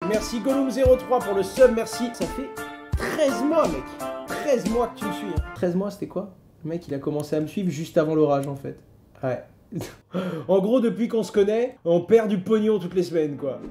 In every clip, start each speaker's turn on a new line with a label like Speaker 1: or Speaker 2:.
Speaker 1: Merci Gollum03 pour le sub, merci. Ça fait 13 mois, mec. 13 mois que tu me suis. Hein. 13 mois, c'était quoi? Le mec, il a commencé à me suivre juste avant l'orage, en fait. Ouais. En gros, depuis qu'on se connaît, on perd du pognon toutes les semaines, quoi.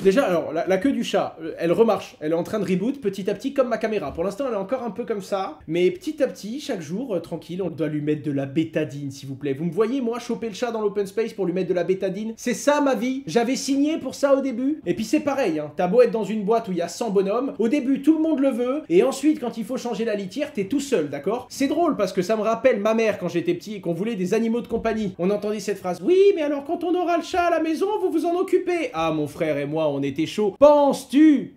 Speaker 1: Déjà, alors, la queue du chat, elle remarche. Elle est en train de reboot petit à petit comme ma caméra. Pour l'instant, elle est encore un peu comme ça. Mais petit à petit, chaque jour, tranquille, on doit lui mettre de la bétadine, s'il vous plaît. Vous me voyez, moi, choper le chat dans l'open space pour lui mettre de la bétadine? C'est ça, ma vie. J'avais signé pour ça au début. Et puis, c'est pareil, hein. T'as beau être dans une boîte où il y a 100 bonhommes. Au début, tout le monde le veut. Et ensuite, quand il faut changer la litière, t'es tout seul, d'accord? C'est drôle parce que ça me rappelle ma mère quand j'étais petit et qu'on voulait des animaux de compagnie. On entendait cette phrase. Oui, mais alors, quand on aura le chat à la maison, vous vous en occupez. Ah, mon frère et moi, on était chaud. Penses-tu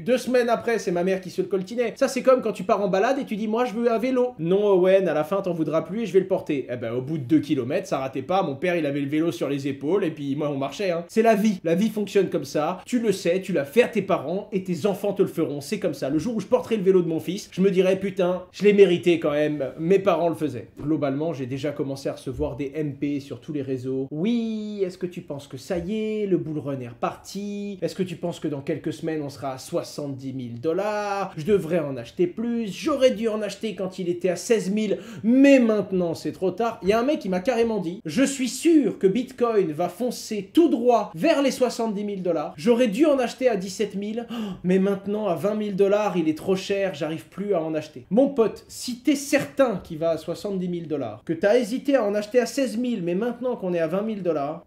Speaker 1: 2 semaines après, c'est ma mère qui se le coltinait. Ça, c'est comme quand tu pars en balade et tu dis, moi, je veux un vélo. Non, Owen, à la fin, t'en voudras plus et je vais le porter. Eh ben, au bout de 2 km, ça ratait pas. Mon père, il avait le vélo sur les épaules et puis moi, on marchait, hein. C'est la vie. La vie fonctionne comme ça. Tu le sais, tu l'as fait à tes parents et tes enfants te le feront. C'est comme ça. Le jour où je porterai le vélo de mon fils, je me dirais, putain, je l'ai mérité quand même. Mes parents le faisaient. Globalement, j'ai déjà commencé à recevoir des MP sur tous les réseaux. Oui, est-ce que tu penses que ça y est, le bull run est reparti? Est-ce que tu penses que dans quelques semaines on sera à 70 000 $? Je devrais en acheter plus. J'aurais dû en acheter quand il était à 16 000, mais maintenant c'est trop tard. Il y a un mec qui m'a carrément dit, je suis sûr que Bitcoin va foncer tout droit vers les 70 000 $. J'aurais dû en acheter à 17 000, mais maintenant à 20 000 $, il est trop cher, j'arrive plus à en acheter. Mon pote, si t'es certain qu'il va à 70 000 $, que t'as hésité à en acheter à 16 000, mais maintenant qu'on est à 20 000 $,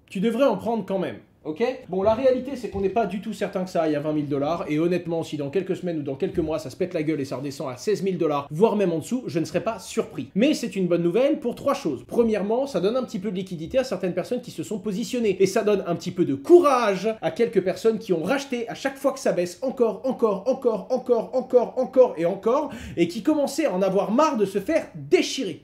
Speaker 1: tu devrais en prendre quand même. Ok? Bon, la réalité, c'est qu'on n'est pas du tout certain que ça aille à 20 000 $, et honnêtement, si dans quelques semaines ou dans quelques mois, ça se pète la gueule et ça redescend à 16 000 $, voire même en dessous, je ne serais pas surpris. Mais c'est une bonne nouvelle pour 3 choses. Premièrement, ça donne un petit peu de liquidité à certaines personnes qui se sont positionnées, et ça donne un petit peu de courage à quelques personnes qui ont racheté à chaque fois que ça baisse encore, et qui commençaient à en avoir marre de se faire déchirer.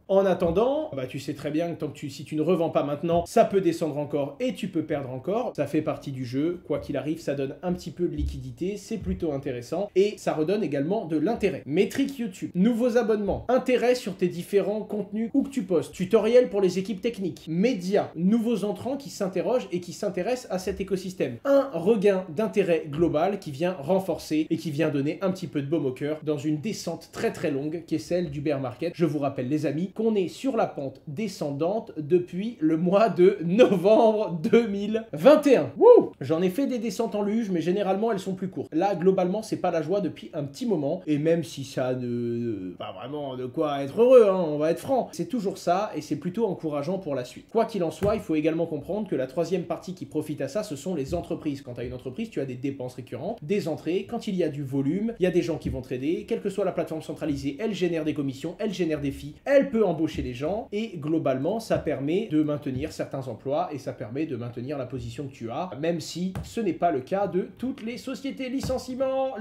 Speaker 1: En attendant, bah tu sais très bien que si tu ne revends pas maintenant, ça peut descendre encore et tu peux perdre encore. Ça fait partie du jeu. Quoi qu'il arrive, ça donne un petit peu de liquidité, c'est plutôt intéressant et ça redonne également de l'intérêt. Métriques YouTube, nouveaux abonnements, intérêt sur tes différents contenus où que tu postes, tutoriels pour les équipes techniques, médias, nouveaux entrants qui s'interrogent et qui s'intéressent à cet écosystème. Un regain d'intérêt global qui vient renforcer et qui vient donner un petit peu de baume au cœur dans une descente très très longue qui est celle du bear market. Je vous rappelle les amis, qu'on est sur la pente descendante depuis le mois de novembre 2021. Wouh! J'en ai fait des descentes en luge, mais généralement elles sont plus courtes. Là, globalement, c'est pas la joie depuis un petit moment, et même si ça ne... pas vraiment de quoi être heureux, hein, on va être franc. C'est toujours ça, et c'est plutôt encourageant pour la suite. Quoi qu'il en soit, il faut également comprendre que la troisième partie qui profite à ça, ce sont les entreprises. Quand tu as une entreprise, tu as des dépenses récurrentes, des entrées, quand il y a du volume, il y a des gens qui vont trader, quelle que soit la plateforme centralisée, elle génère des commissions, elle génère des fees, elle peut embaucher les gens et globalement ça permet de maintenir certains emplois et ça permet de maintenir la position que tu as, même si ce n'est pas le cas de toutes les sociétés. Licenciement,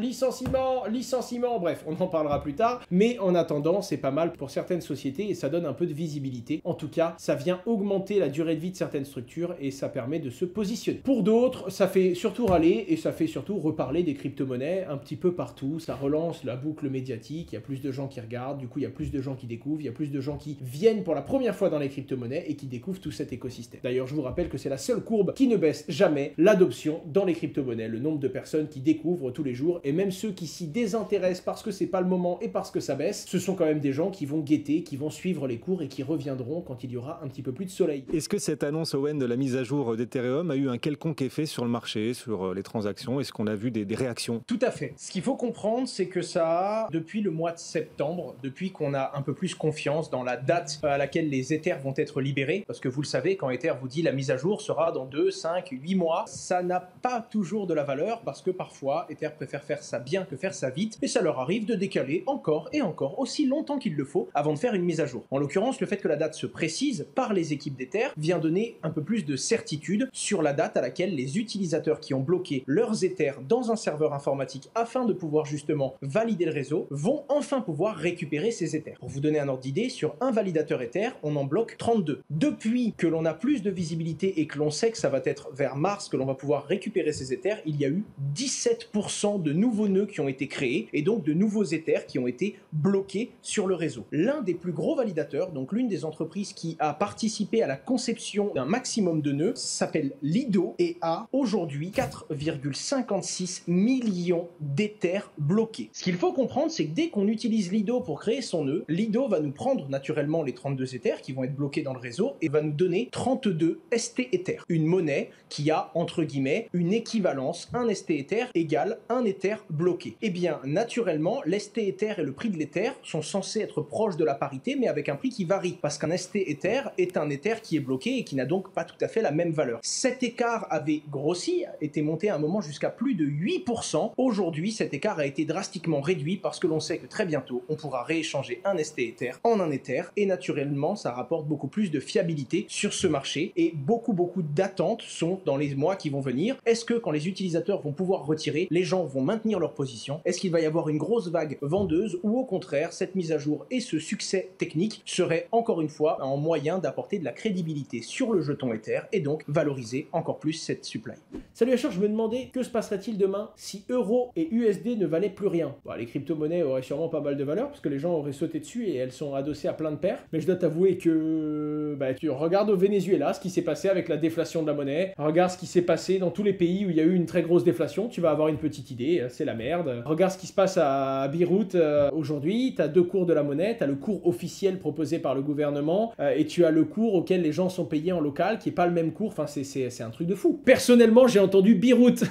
Speaker 1: bref, on en parlera plus tard, mais en attendant c'est pas mal pour certaines sociétés et ça donne un peu de visibilité. En tout cas, ça vient augmenter la durée de vie de certaines structures et ça permet de se positionner. Pour d'autres, ça fait surtout râler et ça fait surtout reparler des crypto-monnaies un petit peu partout, ça relance la boucle médiatique, il y a plus de gens qui regardent, du coup il y a plus de gens qui découvrent, il y a plus de gens qui viennent pour la première fois dans les crypto-monnaies et qui découvrent tout cet écosystème. D'ailleurs, je vous rappelle que c'est la seule courbe qui ne baisse jamais, l'adoption dans les crypto-monnaies, le nombre de personnes qui découvrent tous les jours, et même ceux qui s'y désintéressent parce que c'est pas le moment et parce que ça baisse, ce sont quand même des gens qui vont guetter, qui vont suivre les cours et qui reviendront quand il y aura un petit peu plus de soleil.
Speaker 2: Est-ce que cette annonce, Owen, de la mise à jour d'Ethereum a eu un quelconque effet sur le marché, sur les transactions? Est-ce qu'on a vu des réactions?
Speaker 1: Tout à fait. Ce qu'il faut comprendre, c'est que ça a, depuis le mois de septembre, depuis qu'on a un peu plus confiance dans la date à laquelle les Ethers vont être libérés, parce que vous le savez, quand Ether vous dit la mise à jour sera dans 2, 5, 8 mois, ça n'a pas toujours de la valeur, parce que parfois, Ether préfère faire ça bien que faire ça vite, et ça leur arrive de décaler encore et encore, aussi longtemps qu'il le faut, avant de faire une mise à jour. En l'occurrence, le fait que la date se précise par les équipes d'Ether vient donner un peu plus de certitude sur la date à laquelle les utilisateurs qui ont bloqué leurs Ethers dans un serveur informatique afin de pouvoir justement valider le réseau, vont enfin pouvoir récupérer ces Ethers. Pour vous donner un ordre d'idée, sur sur un validateur Ether, on en bloque 32. Depuis que l'on a plus de visibilité et que l'on sait que ça va être vers mars que l'on va pouvoir récupérer ces Ethers, il y a eu 17% de nouveaux nœuds qui ont été créés et donc de nouveaux Ethers qui ont été bloqués sur le réseau. L'un des plus gros validateurs, donc l'une des entreprises qui a participé à la conception d'un maximum de nœuds, s'appelle Lido et a aujourd'hui 4,56 millions d'Ethers bloqués. Ce qu'il faut comprendre, c'est que dès qu'on utilise Lido pour créer son nœud, Lido va nous prendre naturellement les 32 Ethers qui vont être bloqués dans le réseau et va nous donner 32 ST Ethers. Une monnaie qui a, entre guillemets, une équivalence, un ST Ether égale un Ether bloqué. Eh bien, naturellement, l'ST Ether et le prix de l'Ether sont censés être proches de la parité, mais avec un prix qui varie, parce qu'un ST Ether est un Ether qui est bloqué et qui n'a donc pas tout à fait la même valeur. Cet écart avait grossi, était monté à un moment jusqu'à plus de 8%. Aujourd'hui, cet écart a été drastiquement réduit parce que l'on sait que très bientôt, on pourra rééchanger un ST Ether en un Ether, et naturellement, ça rapporte beaucoup plus de fiabilité sur ce marché, et beaucoup d'attentes sont dans les mois qui vont venir. Est-ce que quand les utilisateurs vont pouvoir retirer, les gens vont maintenir leur position? Est-ce qu'il va y avoir une grosse vague vendeuse, ou au contraire, cette mise à jour et ce succès technique serait encore une fois un moyen d'apporter de la crédibilité sur le jeton Ether et donc valoriser encore plus cette supply? Salut Achor, je me demandais que se passerait-il demain si euro et USD ne valaient plus rien? Bon, les crypto-monnaies auraient sûrement pas mal de valeur parce que les gens auraient sauté dessus et elles sont adossées à plein de paires, mais je dois t'avouer que tu regardes au Venezuela ce qui s'est passé avec la déflation de la monnaie, regarde ce qui s'est passé dans tous les pays où il y a eu une très grosse déflation, tu vas avoir une petite idée, c'est la merde. Regarde ce qui se passe à Beyrouth aujourd'hui, tu as deux cours de la monnaie, tu as le cours officiel proposé par le gouvernement et tu as le cours auquel les gens sont payés en local qui est pas le même cours, enfin c'est un truc de fou. Personnellement, j'ai entendu Beyrouth.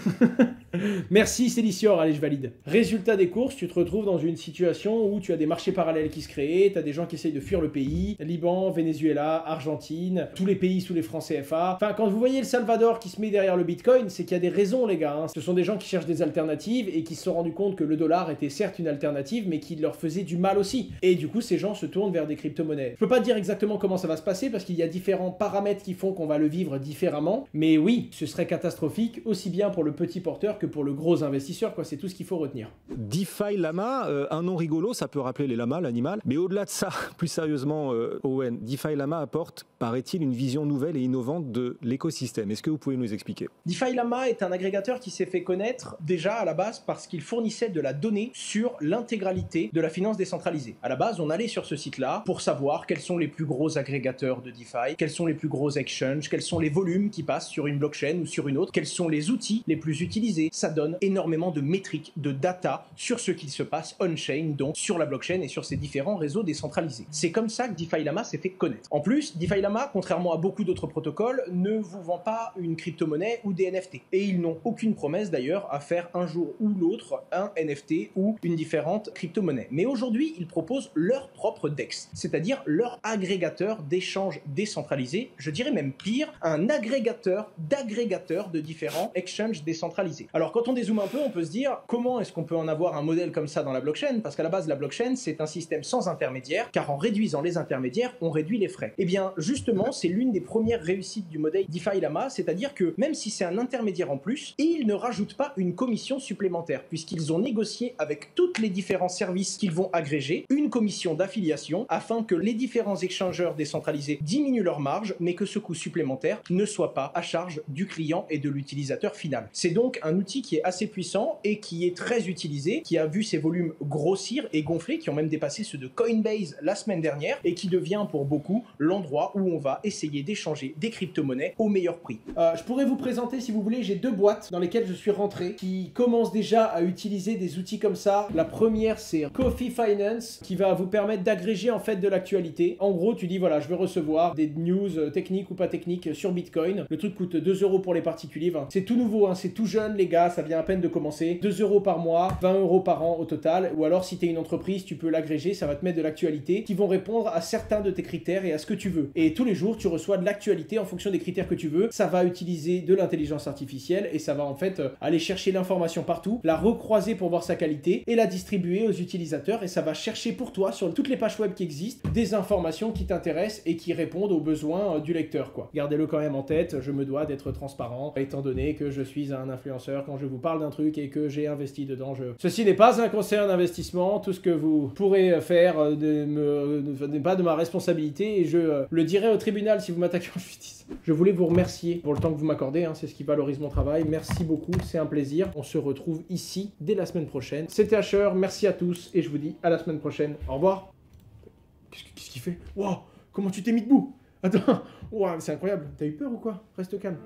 Speaker 1: Merci Célicior, allez je valide. Résultat des courses, tu te retrouves dans une situation où tu as des marchés parallèles qui se créent, tu as des gens qui essayent de fuir le pays, Liban, Venezuela, Argentine, tous les pays sous les francs CFA. Enfin, quand vous voyez le Salvador qui se met derrière le Bitcoin, c'est qu'il y a des raisons les gars. Ce sont des gens qui cherchent des alternatives et qui se sont rendus compte que le dollar était certes une alternative, mais qui leur faisait du mal aussi. Et du coup, ces gens se tournent vers des crypto-monnaies. Je peux pas dire exactement comment ça va se passer parce qu'il y a différents paramètres qui font qu'on va le vivre différemment, mais oui, ce serait catastrophique aussi bien pour le petit porteur que pour le gros investisseur, quoi. C'est tout ce qu'il faut retenir.
Speaker 2: DeFi Lama, un nom rigolo, ça peut rappeler les lamas, l'animal, mais au-delà de ça, plus sérieusement, Owen, DeFi Lama apporte, paraît-il, une vision nouvelle et innovante de l'écosystème. Est-ce que vous pouvez nous expliquer?
Speaker 1: DeFi Lama est un agrégateur qui s'est fait connaître déjà à la base parce qu'il fournissait de la donnée sur l'intégralité de la finance décentralisée. À la base, on allait sur ce site-là pour savoir quels sont les plus gros agrégateurs de DeFi, quels sont les plus gros exchanges, quels sont les volumes qui passent sur une blockchain ou sur une autre, quels sont les outils les plus utilisés. Ça donne énormément de métriques, de data sur ce qui se passe on-chain, donc sur la blockchain et sur ces différents réseaux décentralisés. C'est comme ça que DeFi Lama s'est fait connaître. En plus, DeFi Lama, contrairement à beaucoup d'autres protocoles, ne vous vend pas une crypto-monnaie ou des NFT. Et ils n'ont aucune promesse d'ailleurs à faire un jour ou l'autre un NFT ou une différente crypto-monnaie. Mais aujourd'hui, ils proposent leur propre DEX, c'est-à-dire leur agrégateur d'échanges décentralisés, je dirais même pire, un agrégateur d'agrégateurs de différents exchanges décentralisés. Alors quand on dézoome un peu, on peut se dire comment est-ce qu'on peut en avoir un modèle comme ça dans la blockchain? Parce qu'à la base, la blockchain, c'est un système sans intermédiaire, car en réduisant les intermédiaires, on réduit les frais. Et bien justement, c'est l'une des premières réussites du modèle DeFi Lama, c'est-à-dire que même si c'est un intermédiaire en plus, ils ne rajoutent pas une commission supplémentaire, puisqu'ils ont négocié avec tous les différents services qu'ils vont agréger une commission d'affiliation afin que les différents échangeurs décentralisés diminuent leur marge, mais que ce coût supplémentaire ne soit pas à charge du client et de l'utilisateur final. C'est donc un outil qui est assez puissant et qui est très utilisé, qui a vu ses volumes grossir et gonfler, qui ont même dépassé ceux de Coinbase la semaine dernière et qui devient pour beaucoup l'endroit où on va essayer d'échanger des crypto-monnaies au meilleur prix. Je pourrais vous présenter, si vous voulez, j'ai deux boîtes dans lesquelles je suis rentré qui commencent déjà à utiliser des outils comme ça. La première, c'est Coffee Finance qui va vous permettre d'agréger en fait de l'actualité. En gros, tu dis voilà, je veux recevoir des news techniques ou pas techniques sur Bitcoin. Le truc coûte 2 € pour les particuliers. C'est tout nouveau, hein, c'est tout jeune les gars, ça vient à peine de commencer. 2 € par mois, 20 € par an au total. Ou alors si tu es une entreprise, tu peux l'agréger, ça va te mettre de l'actualité qui vont répondre à certains de tes critères et à ce que tu veux. Et tous les jours, tu reçois de l'actualité en fonction des critères que tu veux. Ça va utiliser de l'intelligence artificielle et ça va en fait aller chercher l'information partout, la recroiser pour voir sa qualité et la distribuer aux utilisateurs et ça va chercher pour toi sur toutes les pages web qui existent des informations qui t'intéressent et qui répondent aux besoins du lecteur, quoi. Gardez-le quand même en tête, je me dois d'être transparent étant donné que je suis un influenceur l'heure quand je vous parle d'un truc et que j'ai investi dedans. Ceci n'est pas un conseil en investissement. Tout ce que vous pourrez faire n'est pas de ma responsabilité et je le dirai au tribunal si vous m'attaquez en justice. Je voulais vous remercier pour le temps que vous m'accordez, hein, c'est ce qui valorise mon travail. Merci beaucoup, c'est un plaisir. On se retrouve ici dès la semaine prochaine. C'était Asher, merci à tous et je vous dis à la semaine prochaine. Au revoir. Qu'est-ce qu'il fait? Wow, comment tu t'es mis debout? Attends, wow, c'est incroyable. T'as eu peur ou quoi? Reste calme.